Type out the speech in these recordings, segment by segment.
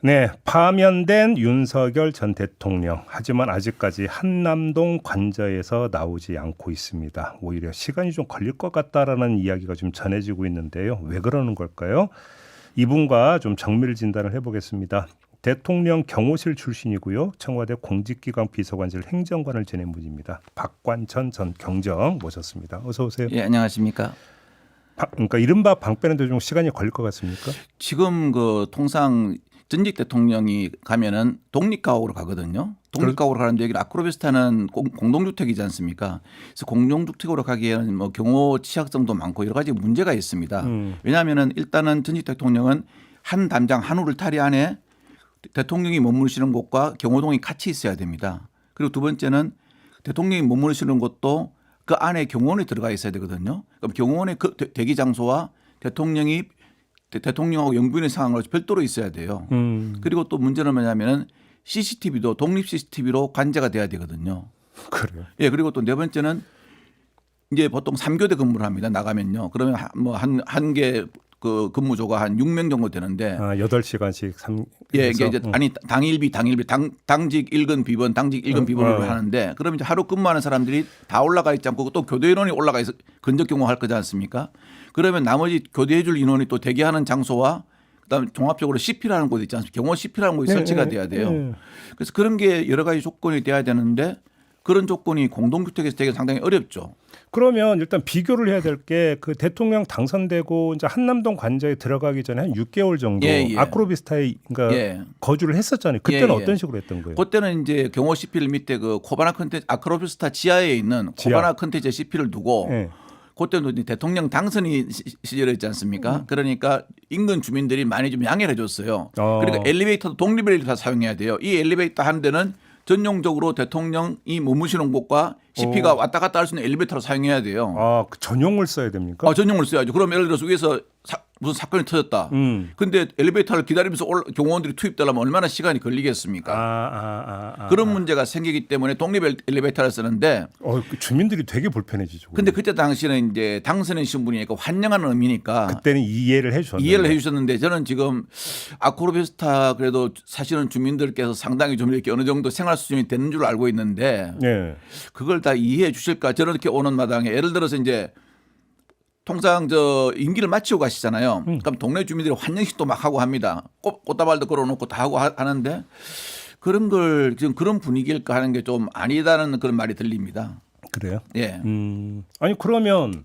네, 파면된 윤석열 전 대통령. 하지만 아직까지 한남동 관저에서 나오지 않고 있습니다. 오히려 시간이 좀 걸릴 것 같다라는 이야기가 좀 전해지고 있는데요. 왜 그러는 걸까요? 이분과 좀 정밀 진단을 해보겠습니다. 대통령 경호실 출신이고요. 청와대 공직기강 비서관실 행정관을 지낸 분입니다. 박관천 전 경정 모셨습니다. 어서 오세요. 예, 안녕하십니까. 그러니까 이른바 방 빼는데 좀 시간이 걸릴 것 같습니까? 지금 그 통상 전직 대통령이 가면은 독립가옥으로 가거든요. 독립가옥으로 가는데 여기 아크로비스타는 공동주택이지 않습니까? 그래서 공동주택으로 가기에는 뭐 경호 취약성도 많고 여러 가지 문제가 있습니다. 왜냐하면은 일단은 전직 대통령은 한 담장 한 우를타리 안에 대통령이 머무르시는 곳과 경호동이 같이 있어야 됩니다. 그리고 두 번째는 대통령이 머무르시는 곳도 그 안에 경호원이 들어가 있어야 되거든요. 그럼 경호원의 그 대기 장소와 대통령하고 영부인의 상황을 별도로 있어야 돼요. 그리고 또 문제는 뭐냐면은 CCTV도 독립 CCTV로 관제가 돼야 되거든요. 그래요. 예, 그리고 또 네 번째는 이제 보통 3교대 근무를 합니다. 나가면요. 그러면 뭐 한 개 그 근무조가 한 6명 정도 되는데 8시간씩 예, 이게 이제 아니 당일비 당직 1근 비번 당직 1근 비번으로 하는데 그러면 이제 하루 근무하는 사람들이 다 올라가 있지 않고 또 교대 인원이 올라가 있어 근접 경호할 거지 않습니까? 그러면 나머지 교대해 줄 인원이 또 대기하는 장소와 그다음에 종합적으로 CP라는 곳이 있지 않습니까? 경호 CP라는 곳이 설치가 돼야 돼요. 그래서 그런 게 여러 가지 조건이 돼야 되는데 그런 조건이 공동주택에서 되게 상당히 어렵죠. 그러면 일단 비교를 해야 될 게 그 대통령 당선되고 이제 한남동 관저에 들어가기 전에 한 6개월 정도 아크로비스타에 그러니까 거주를 했었잖아요. 그때는 어떤 식으로 했던 거예요? 그때는 이제 경호 CP를 밑에 그 코바나 컨텐츠 아크로비스타 지하에 있는 코바나 컨텐츠 CP를 두고 그때도 이제 대통령 당선이 시절이었지 않습니까? 그러니까 인근 주민들이 많이 좀 양해를 해줬어요. 그러니까 엘리베이터도 독립 엘리베이터 사용해야 돼요. 이 엘리베이터 한 대는 전용적으로 대통령이 머무시는 곳과 CP가 왔다 갔다 할 수 있는 엘리베이터로 사용해야 돼요. 그 전용을 써야 됩니까? 전용을 써야죠. 그럼 예를 들어서 위에서 무슨 사건이 터졌다. 근데 엘리베이터를 기다리면서 경호원들이 투입되려면 얼마나 시간이 걸리겠습니까? 그런 문제가 생기기 때문에 독립 엘리베이터를 쓰는데 주민들이 되게 불편해지죠. 근데 그때 당시는 이제 당선인 신분이니까 환영하는 의미니까 그때는 이해를 해 주셨는데 저는 지금 아크로비스타 그래도 사실은 주민들께서 상당히 좀 이렇게 어느 정도 생활 수준이 되는 줄 알고 있는데 그걸 다 이해해 주실까? 저는 이렇게 오는 마당에 예를 들어서 이제 통상 저 임기를 마치고 가시잖아요. 그럼 동네 주민들이 환영식도 막 하고 합니다. 꽃다발도 걸어놓고 다 하고 하는데 그런 걸 지금 그런 분위기일까 하는 게 좀 아니다는 그런 말이 들립니다. 그래요? 예. 아니 그러면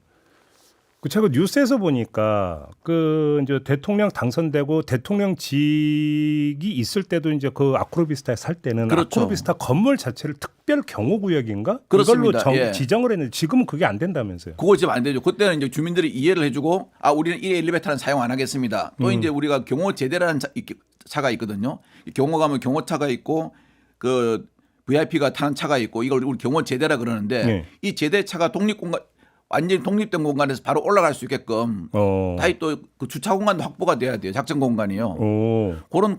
제가 뉴스에서 보니까 그 이제 대통령 당선되고 대통령직이 있을 때도 이제 그 아크로비스타에 살 때는 아크로비스타 건물 자체를 특별 경호구역인가? 그렇습니다. 그걸로 지정을 했는데 지금은 그게 안 된다면서요? 그거 지금 안 되죠. 그때는 이제 주민들이 이해를 해주고 우리는 이 엘리베이터는 사용 안 하겠습니다. 또 이제 우리가 경호 제대라는 차가 있거든요. 경호 가면 경호차가 있고 그 VIP가 타는 차가 있고 이걸 우리 경호 제대라 그러는데 이 제대차가 완전히 독립된 공간에서 바로 올라갈 수 있게끔 다시 또 그 주차 공간도 확보가 돼야 돼요. 작전 공간이요. 그런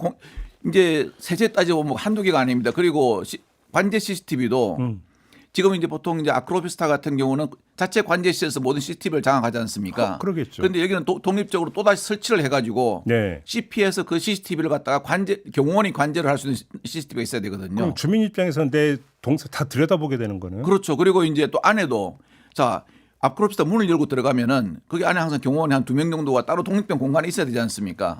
이제 세제 따져보면 한두 개가 아닙니다. 그리고 관제 CCTV도 지금 이제 보통 이제 아크로비스타 같은 경우는 자체 관제실에서 모든 CCTV를 장악하지 않습니까? 그러겠죠. 그런데 여기는 독립적으로 또다시 설치를 해가지고 CP에서 그 CCTV를 갖다가 경호원이 관제를 할 수 있는 CCTV가 있어야 되거든요. 그럼 주민 입장에서는 내 동생 다 들여다보게 되는 거네요. 그렇죠. 그리고 이제 또 안에도 아크로비스타 문을 열고 들어가면은 거기 안에 항상 경호원이 한 2명 정도가 따로 독립된 공간이 있어야 되지 않습니까?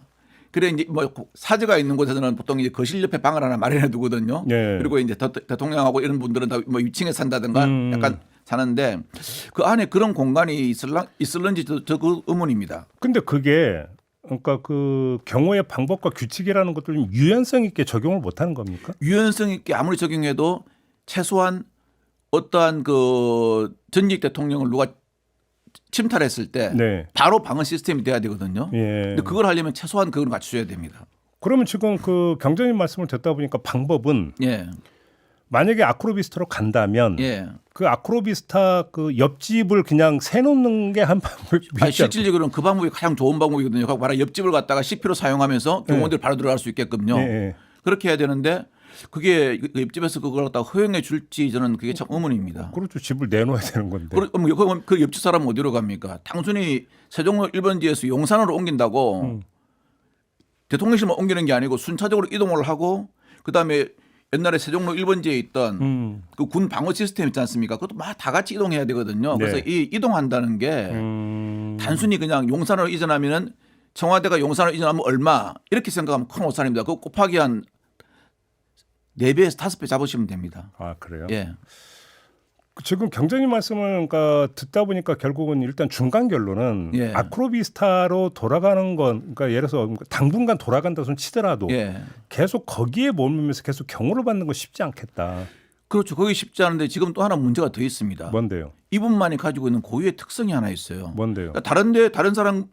그래 이제 뭐 사제가 있는 곳에서는 보통 이제 거실 옆에 방을 하나 마련해 두거든요. 그리고 이제 대통령하고 이런 분들은 다 뭐 위층에 산다든가 약간 사는데 그 안에 그런 공간이 있을런지 저 그 의문입니다. 근데 그게 그러니까 그 경호의 방법과 규칙이라는 것들 좀 유연성 있게 적용을 못 하는 겁니까? 유연성 있게 아무리 적용해도 최소한 어떠한 그 전직 대통령을 누가 침탈했을 때 바로 방어 시스템이 돼야 되거든요. 근데 그걸 하려면 최소한 그걸 갖춰야 됩니다. 그러면 지금 그 경장님 말씀을 듣다 보니까 방법은 만약에 아크로비스타로 간다면 그 아크로비스타 그 옆집을 그냥 세놓는 게 한 방법이죠. 실질적으로는 그 방법이 가장 좋은 방법이거든요. 바로 옆집을 갖다가 CP로 사용하면서 경호원들 바로 들어갈 수 있게끔요. 그렇게 해야 되는데 그게 옆집에서 그걸 갖다가 허용해 줄지 저는 그게 참 의문입니다. 그렇죠. 집을 내놓아야 되는 건데. 그럼 그 옆집 사람은 어디로 갑니까? 단순히 세종로 1번지에서 용산으로 옮긴다고 대통령실만 옮기는 게 아니고 순차적으로 이동을 하고 그다음에 옛날에 세종로 1번지에 있던 그 군 방어 시스템 있지 않습니까? 그것도 막 다 같이 이동해야 되거든요. 그래서 네. 이 이동한다는 게 단순히 그냥 용산으로 이전하면은 청와대가 용산으로 이전하면 얼마 이렇게 생각하면 큰 오산입니다. 그거 곱하기 한 4배에서 5배 잡으시면 됩니다. 아 그래요? 예. 지금 경장님 말씀을 그러니까 듣다 보니까 결국은 일단 중간 결론은 예. 아크로비스타로 돌아가는 건 그러니까 예를 들어서 당분간 돌아간다 손 치더라도 예. 계속 거기에 머물면서 계속 경호를 받는 건 쉽지 않겠다. 그렇죠. 그게 쉽지 않은데 지금 또 하나 문제가 더 있습니다. 뭔데요? 이분만이 가지고 있는 고유의 특성이 하나 있어요. 뭔데요? 그러니까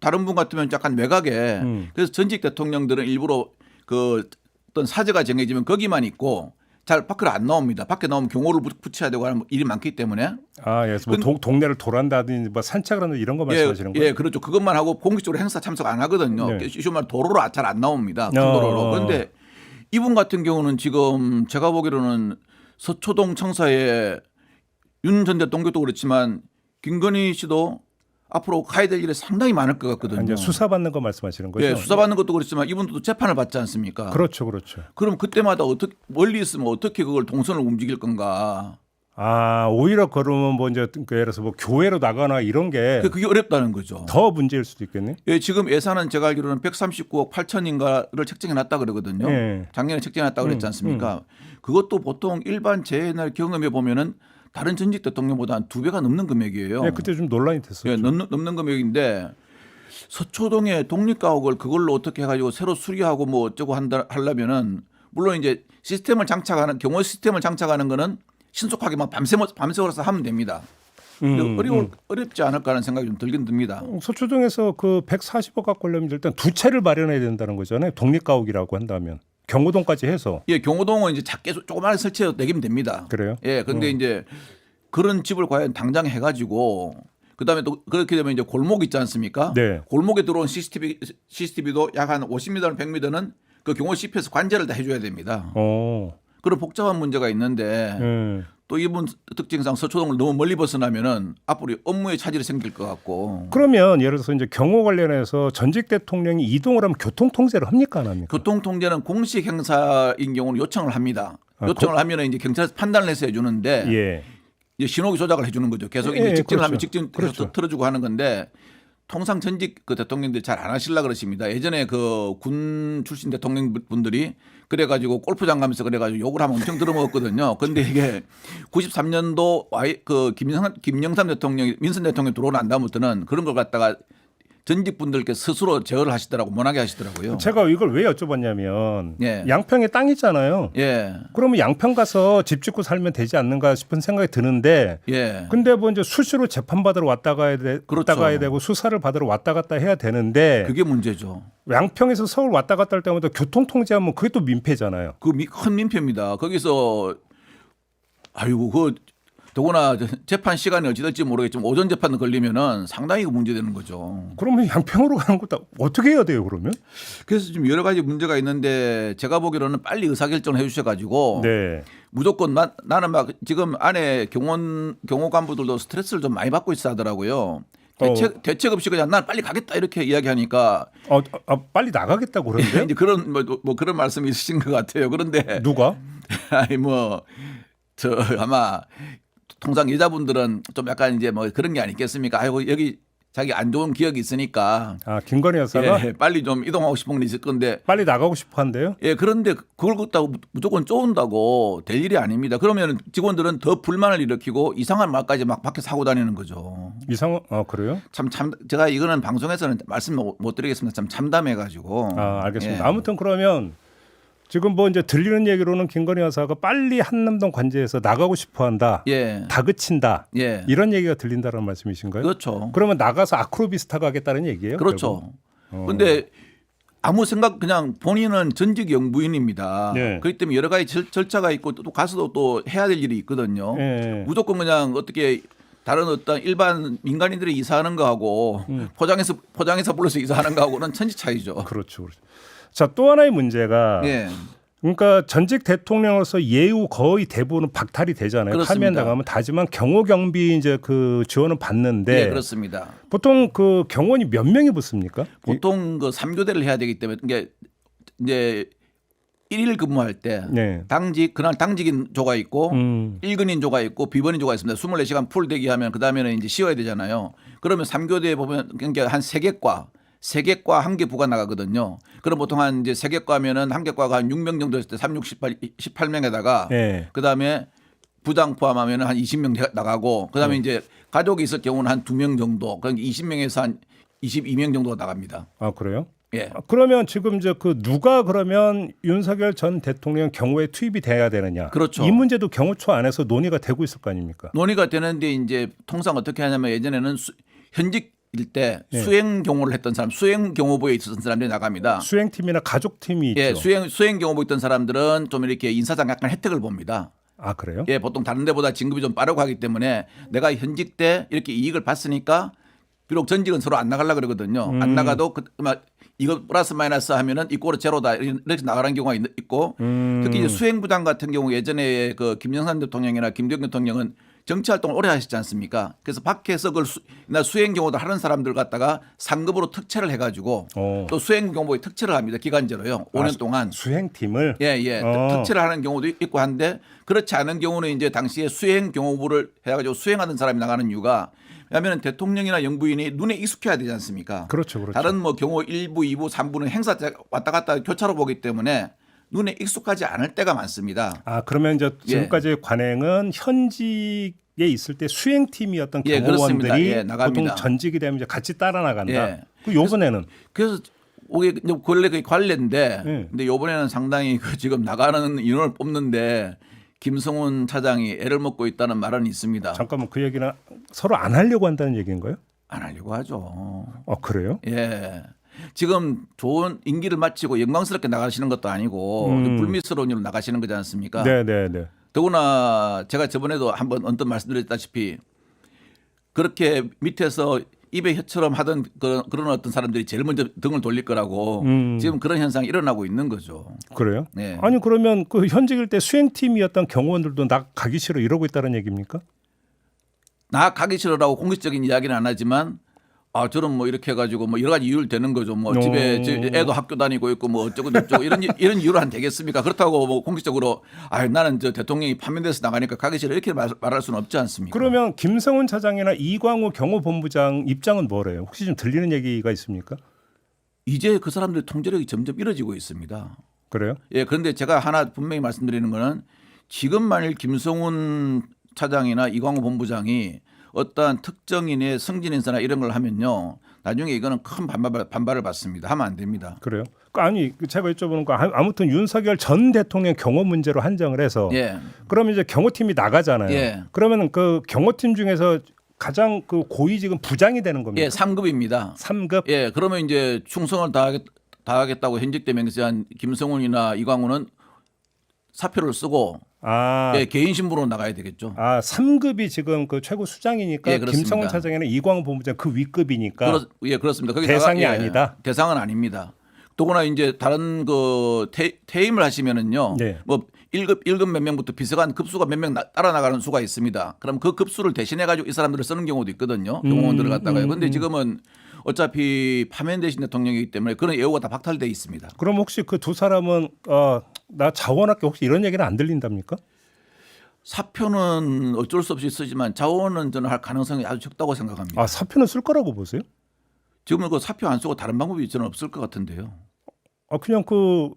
다른 분 같으면 약간 외곽에 그래서 전직 대통령들은 일부러 그 어떤 사제가 정해지면 거기만 있고 잘 밖으로 안 나옵니다. 밖에 나오면 경호를 붙여야 되고 하는 일이 많기 때문에. 아, 예. 뭐 동네를 돌아다니든지 뭐 산책을 하는 이런 거 말씀하시는 거예요? 예, 그렇죠. 그것만 하고 공식적으로 행사 참석 안 하거든요. 네. 쉬운 말 도로로 잘 안 나옵니다. 큰 도로로. 그런데 이분 같은 경우는 지금 제가 보기로는 서초동 청사에 윤 전 대통령도 그렇지만 김건희 씨도 앞으로 가야 될 일이 상당히 많을 것 같거든요. 이제 수사받는 거 말씀하시는 거죠? 예, 수사받는 것도 그렇지만 이분도 재판을 받지 않습니까? 그렇죠, 그렇죠. 그럼 그때마다 어떻게 멀리 있으면 어떻게 그걸 동선을 움직일 건가? 아, 오히려 그러면 뭐 이제 그 예를 들어서 뭐 교회로 나가나 이런 게 그게 어렵다는 거죠. 더 문제일 수도 있겠네. 예, 지금 예산은 제가 알기로는 139억 8천인가를 책정해 놨다 그러거든요. 예. 작년에 책정해 놨다 그랬지 않습니까? 그것도 보통 일반 재해날 경험해 보면은 다른 전직 대통령보다 한 2배가 넘는 금액이에요. 네, 그때 좀 논란이 됐었죠. 예, 넘는 금액인데 서초동에 독립가옥을 그걸로 어떻게 해가지고 새로 수리하고 뭐 어쩌고 하려면은 물론 이제 시스템을 장착하는 경호 시스템을 장착하는 거는 신속하게 막 밤새워서 하면 됩니다. 어렵지 않을까 하는 생각이 좀 들긴 듭니다. 서초동에서 그 140억 갖고 하려면 일단 두 채를 마련해야 된다는 거잖아요. 독립가옥이라고 한다면 경호동까지 해서. 예, 경호동은 이제 작게 조그마한 설치해서 내기면 됩니다. 그래요? 예, 근데 이제 그런 집을 과연 당장 해가지고 그다음에 또 그렇게 되면 이제 골목 있지 않습니까? 네. 골목에 들어온 CCTV도 약 한 50m, 100m는 그 경호 CP에서 관제를 다 해줘야 됩니다. 그런 복잡한 문제가 있는데 또 이분 특징상 서초동을 너무 멀리 벗어나면은 앞으로 업무에 차질이 생길 것 같고. 그러면 예를 들어서 이제 경호 관련해서 전직 대통령이 이동을 하면 교통 통제를 합니까 안 합니까? 교통 통제는 공식 행사인 경우는 요청을 합니다. 요청을 하면은 이제 경찰에서 판단을 해서 해주는데 예. 이제 신호기 조작을 해주는 거죠. 계속 예, 이제 직진을 그렇죠. 하면 직진 그렇죠. 틀어주고 하는 건데 통상 전직 그 대통령들이 잘 안 하시려 그러십니다. 예전에 그 군 출신 대통령 분들이 그래가지고 골프장 가면서 그래가지고 욕을 하면 엄청 들어먹었거든요. 근데 이게 93년도 그 김영삼 대통령, 민선 대통령 들어오고 난 다음부터는 그런 걸 갖다가 전직 분들께 스스로 제어를 하시더라고, 못하게 하시더라고요. 제가 이걸 왜 여쭤봤냐면 예. 양평에 땅 있잖아요. 예. 그러면 양평 가서 집 짓고 살면 되지 않는가 싶은 생각이 드는데 예. 근데 뭐 이제 수시로 재판 받으러 왔다 가야 되고 수사를 받으러 왔다 갔다 해야 되는데 그게 문제죠. 양평에서 서울 왔다 갔다 할 때마다 교통 통제하면 그게 또 민폐잖아요. 그 큰 민폐입니다. 거기서 아이고 그 더구나 재판 시간이 어찌 될지 모르겠지만 오전 재판 걸리면은 상당히 문제되는 거죠. 그러면 양평으로 가는 것도 어떻게 해야 돼요, 그러면? 그래서 지금 여러 가지 문제가 있는데 제가 보기로는 빨리 의사결정을 해주셔가지고 네. 무조건 나는 막 지금 안에 경호 간부들도 스트레스를 좀 많이 받고 있어 하더라고요. 대책 없이 그냥 난 빨리 가겠다 이렇게 이야기하니까 빨리 나가겠다고 그러는데 이제 그런 뭐 그런 말씀이 있으신 것 같아요. 그런데 누가? 아니 뭐 저 아마 통상 여자분들은 좀 약간 이제 뭐 그런 게 아니겠습니까? 아이고 여기 자기 안 좋은 기억이 있으니까 김건희 여사가 예, 빨리 좀 이동하고 싶은 건 있을 건데 빨리 나가고 싶어 한대요. 예, 그런데 그걸 갖다고 무조건 쪼은다고 될 일이 아닙니다. 그러면 직원들은 더 불만을 일으키고 이상한 말까지 막 밖에 사고 다니는 거죠. 그래요? 참 제가 이거는 방송에서는 말씀 못 드리겠습니다. 참 참담해가지고. 알겠습니다. 예. 아무튼 그러면 지금 뭐 이제 들리는 얘기로는 김건희 여사가 빨리 한남동 관제에서 나가고 싶어한다. 예. 다그친다. 예. 이런 얘기가 들린다는 말씀이신가요? 그렇죠. 그러면 나가서 아크로비스타 가겠다는 얘기예요? 그렇죠. 그런데 아무 생각 그냥 본인은 전직 영부인입니다. 네. 그렇기 때문에 여러 가지 절차가 있고 또 가서도 또 해야 될 일이 있거든요. 네. 무조건 그냥 어떻게 다른 어떤 일반 민간인들이 이사하는 거하고 포장해서 불러서 이사하는 거하고는 천지 차이죠. 그렇죠. 자, 또 하나의 문제가 예. 그러니까 전직 대통령으로서 예우 거의 대부분은 박탈이 되잖아요. 그렇습니다. 파면 나가면 다지만 경호 경비 이제 그 지원은 받는데 예, 그렇습니다. 보통 그 경원이 몇 명이 붙습니까? 보통 그 3교대를 해야 되기 때문에 이게 이제 1일 근무할 때 네. 그날 당직인 조가 있고 1근인 조가 있고 비번인 조가 있습니다. 24시간 풀 대기하면 그다음에는 이제 쉬어야 되잖아요. 그러면 3교대에 보면 그러니까 한 3개과 1개 부가 나가거든요. 그럼 보통 한 이제 3개과 하면은 한 개과가 한 6명 정도 했을 때 3, 6, 18명에다가 네. 그다음에 부장 포함하면 한 20명 나가고 그다음에 이제 가족이 있을 경우는 한 2명 정도 그러니까 20명에서 한 22명 정도가 나갑니다. 아 그래요? 예. 그러면 지금 이제 그 누가 그러면 윤석열 전 대통령 경호에 투입이 돼야 되느냐? 그렇죠. 이 문제도 경호처 안에서 논의가 되고 있을 거 아닙니까? 논의가 되는데 이제 통상 어떻게 하냐면 예전에는 현직일 때 예. 수행 경호를 했던 사람, 수행 경호부에 있었던 사람들이 나갑니다. 수행팀이나 가족팀이 있죠. 예, 수행 경호부 있던 사람들은 좀 이렇게 인사상 약간 혜택을 봅니다. 아 그래요? 예, 보통 다른 데보다 진급이 좀 빠르고 하기 때문에 내가 현직 때 이렇게 이익을 봤으니까 비록 전직은 서로 안 나가려 그러거든요. 안 나가도 이거 플러스 마이너스 하면은 이꼬르 제로다 이렇게 나가는 경우가 있고 특히 이제 수행부장 같은 경우 예전에 그 김영삼 대통령이나 김대중 대통령은 정치 활동을 오래 하셨지 않습니까? 그래서 밖에서 그걸 수행 경호도 하는 사람들 갖다가 상급으로 특채를 해가지고 또 수행 경호에 특채를 합니다. 기간제로요. 5년 동안. 수행팀을 예. 특채를 하는 경우도 있고 한데 그렇지 않은 경우는 이제 당시에 수행 경호부를 해가지고 수행하는 사람이 나가는 이유가 왜냐하면 대통령이나 영부인이 눈에 익숙해야 되지 않습니까? 그렇죠. 다른 뭐 경호 1부, 2부, 3부는 행사 때 왔다 갔다 교차로 보기 때문에 눈에 익숙하지 않을 때가 많습니다. 아 그러면 이제 지금까지 관행은 현직에 있을 때 수행팀이었던 예, 그렇습니다. 경호원들이 예, 나갑니다. 보통 전직이 되면 이제 같이 따라 나간다. 예. 그 요번에는 그래서 이게 원래 그 관례인데 예. 근데 요번에는 상당히 그 지금 나가는 인원을 뽑는데 김성훈 차장이 애를 먹고 있다는 말은 있습니다. 잠깐만 그 얘기는 서로 안 하려고 한다는 얘기인가요? 안 하려고 하죠. 그래요? 예. 지금 좋은 임기를 마치고 영광스럽게 나가시는 것도 아니고 불미스러운 일로 나가시는 거지 않습니까? 네네네. 더구나 제가 저번에도 한번 언뜻 말씀드렸다시피 그렇게 밑에서 입에 혀처럼 하던 그런 어떤 사람들이 제일 먼저 등을 돌릴 거라고 지금 그런 현상이 일어나고 있는 거죠. 그래요? 네. 아니 그러면 그 현직일 때 수행팀이었던 경호원들도 나 가기 싫어 이러고 있다는 얘기입니까? 나 가기 싫어라고 공식적인 이야기는 안 하지만 저는 뭐 이렇게 해가지고 뭐 여러 가지 이유를 대는 거죠. 뭐 집에 애도 학교 다니고 있고 뭐 어쩌고 저쩌고 이런 이유로 안 되겠습니까? 그렇다고 뭐 공식적으로 나는 저 대통령이 파면돼서 나가니까 가기 싫어 이렇게 말할 수는 없지 않습니까? 그러면 김성훈 차장이나 이광우 경호본부장 입장은 뭐래요? 혹시 좀 들리는 얘기가 있습니까? 이제 그 사람들의 통제력이 점점 이뤄지고 있습니다. 그래요? 예, 그런데 제가 하나 분명히 말씀드리는 거는 지금 만일 김성훈 차장이나 이광우 본부장이 어떠한 특정인의 승진 인사나 이런 걸 하면요. 나중에 이거는 큰 반발을 받습니다. 하면 안 됩니다. 그래요? 아니 제가 여쭤보는 거 아무튼 윤석열 전 대통령 경호 문제로 한정을 해서 예. 그러면 이제 경호팀이 나가잖아요. 예. 그러면 그 경호팀 중에서 가장 그 고위직은 부장이 되는 겁니까? 예, 3급입니다. 3급? 예, 그러면 이제 충성을 다하겠다고 현직되면 한 김성훈이나 이광우는 사표를 쓰고 예, 개인 신분으로 나가야 되겠죠. 3급이 지금 그 최고 수장이니까 예, 그렇습니다. 김성훈 차장이나 이광우 본부장 그 윗급이니까 예, 그렇습니다. 거기 대상이 아니다. 대상은 아닙니다. 더구나 이제 다른 그 퇴임을 하시면은요. 네. 뭐 1급 몇 명부터 비서관 급수가 몇 명 따라 나가는 수가 있습니다. 그럼 그 급수를 대신해 가지고 이 사람들을 쓰는 경우도 있거든요. 경호원들을 갖다가요. 그런데 지금은 어차피 파면되신 대통령이기 때문에 그런 예우가 다 박탈돼 있습니다. 그럼 혹시 그 두 사람은 나 자원학교 혹시 이런 얘기는 안 들린답니까? 사표는 어쩔 수 없이 쓰지만 자원은 저는 할 가능성이 아주 적다고 생각합니다. 사표는 쓸 거라고 보세요? 지금은 그 사표 안 쓰고 다른 방법이 저는 없을 것 같은데요. 그냥 그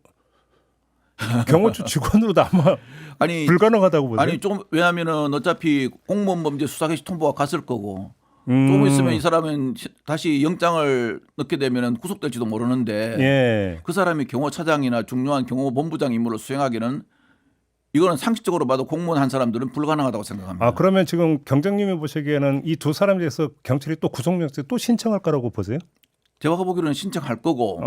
경호처 직원으로도 아마 아니 불가능하다고 보세요? 아니 조금 왜냐하면은 어차피 공무원 범죄 수사 개시 통보가 갔을 거고 조금 있으면 이 사람은 다시 영장을 넣게 되면은 구속될지도 모르는데 예. 그 사람이 경호차장이나 중요한 경호본부장 임무를 수행하기는 이거는 상식적으로 봐도 공무원 한 사람들은 불가능하다고 생각합니다. 그러면 지금 경장님이 보시기에는 이 두 사람에 대해서 경찰이 또 구속영장 또 신청할 거라고 보세요? 제가 보기로는 신청할 거고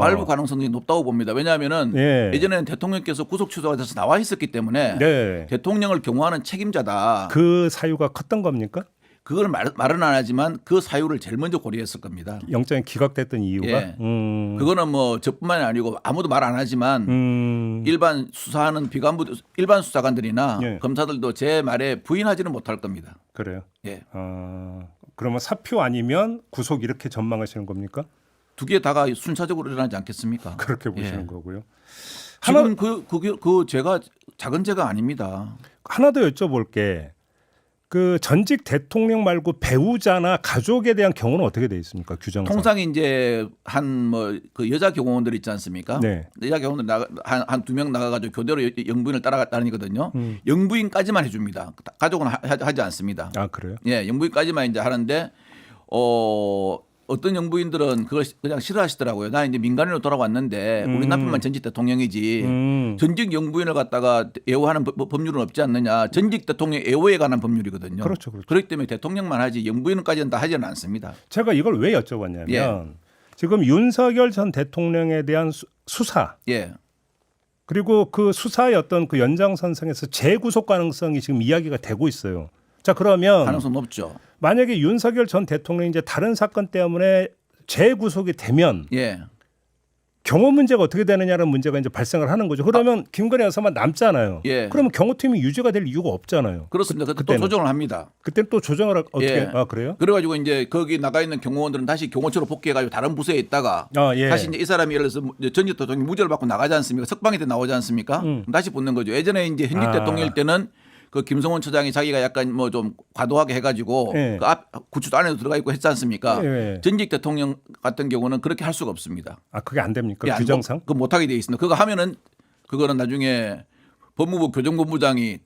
발부 가능성이 높다고 봅니다. 왜냐하면은 예전에는 대통령께서 구속 취소가 돼서 나와 있었기 때문에 대통령을 경호하는 책임자다. 그 사유가 컸던 겁니까? 그걸 말은 안 하지만 그 사유를 제일 먼저 고려했을 겁니다. 영장이 기각됐던 이유가? 예. 그거는 뭐 저뿐만이 아니고 아무도 말 안 하지만 일반 수사하는 일반 수사관들이나 검사들도 제 말에 부인하지는 못할 겁니다. 그래요? 예. 그러면 사표 아니면 구속 이렇게 전망하시는 겁니까? 두 개 다가 순차적으로 일어나지 않겠습니까? 그렇게 보시는 예. 거고요. 지금 그 제가 작은 죄가 아닙니다. 하나 더 여쭤볼 게 그 전직 대통령 말고 배우자나 가족에 대한 경우는 어떻게 돼 있습니까? 규정상. 통상 이제 한 뭐 그 여자 경호원들 있지 않습니까? 네. 여자 경호원들 한 두 명 나가가지고 교대로 영부인을 따라다니거든요. 영부인까지만 해줍니다. 가족은 하지 않습니다. 아 그래요? 예, 영부인까지만 이제 하는데 어떤 영부인들은 그걸 그냥 싫어하시더라고요. 나 이제 민간인으로 돌아왔는데 우리 남편만 전직 대통령이지 전직 영부인을 갖다가 애호하는 법률은 없지 않느냐. 전직 대통령 애호에 관한 법률이거든요. 그렇죠, 그렇죠. 그렇기 때문에 대통령만 하지 영부인까지는 다 하지는 않습니다. 제가 이걸 왜 여쭤봤냐면 예. 지금 윤석열 전 대통령에 대한 수사 예. 그리고 그 수사의 어떤 그 연장선상에서 재구속 가능성이 지금 이야기가 되고 있어요. 자 그러면 가능성 높죠. 만약에 윤석열 전 대통령이 이제 다른 사건 때문에 재구속이 되면 예. 경호 문제가 어떻게 되느냐는 문제가 이제 발생을 하는 거죠. 그러면 김건희 여사만 남잖아요. 예. 그러면 경호팀이 유지가 될 이유가 없잖아요. 그렇습니다. 그때 또 그때는. 조정을 합니다. 그때는 또 조정을 어떻게? 예. 아 그래요? 그래가지고 이제 거기 나가 있는 경호원들은 다시 경호처로 복귀해가지고 다른 부서에 있다가 아 예. 다시 이제 이 사람이 예를 들어서 전직 대통령이 무죄를 받고 나가지 않습니까? 석방이 때 나오지 않습니까? 그럼 다시 붙는 거죠. 예전에 이제 현직 아. 대통령일 때는 그 김성원 처장이 자기가 약간 뭐 좀 과도하게 해가지고 예. 그 앞 구치소 안에도 들어가 있고 했지 않습니까? 예. 전직 대통령 같은 경우는 그렇게 할 수가 없습니다. 아 그게 안 됩니까? 그게 안- 규정상? 그 못하게 돼 있습니다. 그거 하면은 그거는 나중에 법무부 교정본부장이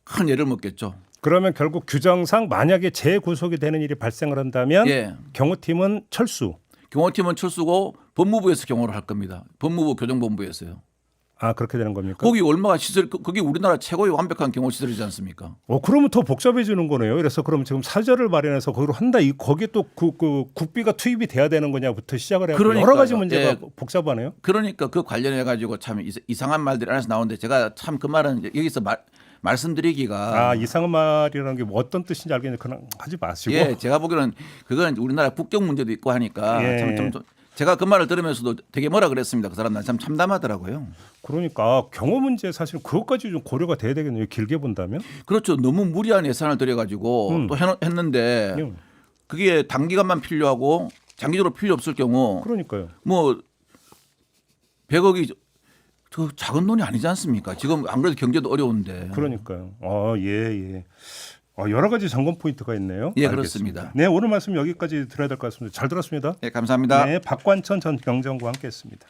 큰 예를 먹겠죠. 그러면 결국 규정상 만약에 재구속이 되는 일이 발생을 한다면 예. 경호팀은 철수. 경호팀은 철수고 법무부에서 경호를 할 겁니다. 법무부 교정본부에서요. 아 그렇게 되는 겁니까? 거기 얼마나 시설 그게 우리나라 최고의 완벽한 경호 시설이지 않습니까? 그러면 더 복잡해지는 거네요. 그래서 그럼 지금 사절을 마련해서 거기로 한다. 거기에 또 그 국비가 투입이 돼야 되는 거냐부터 시작을 해요. 그러니까요. 여러 가지 문제가 예. 복잡하네요. 그러니까 그 관련해 가지고 참 이상한 말들이 하나씩 나오는데 제가 참 그 말은 여기서 말씀드리기가 아 이상한 말이라는 게 뭐 어떤 뜻인지 알겠는데 그냥 하지 마시고. 예, 제가 보기로는 그건 우리나라 국경 문제도 있고 하니까 예. 참 제가 그 말을 들으면서도 되게 뭐라 그랬습니다. 그 사람들 참 참담하더라고요. 그러니까 경호 문제 사실 그것까지 좀 고려가 돼야 되겠네요. 길게 본다면. 그렇죠. 너무 무리한 예산을 들여가지고 또 했는데 음. 그게 단기간만 필요하고 장기적으로 필요 없을 경우 그러니까요. 뭐 100억이 저 작은 돈이 아니지 않습니까? 지금 안 그래도 경제도 어려운데. 그러니까요. 예. 여러 가지 점검 포인트가 있네요. 예, 알겠습니다. 그렇습니다. 네, 오늘 말씀 여기까지 들어야 될 것 같습니다. 잘 들었습니다. 네, 감사합니다. 네, 박관천 전 경정과 함께했습니다.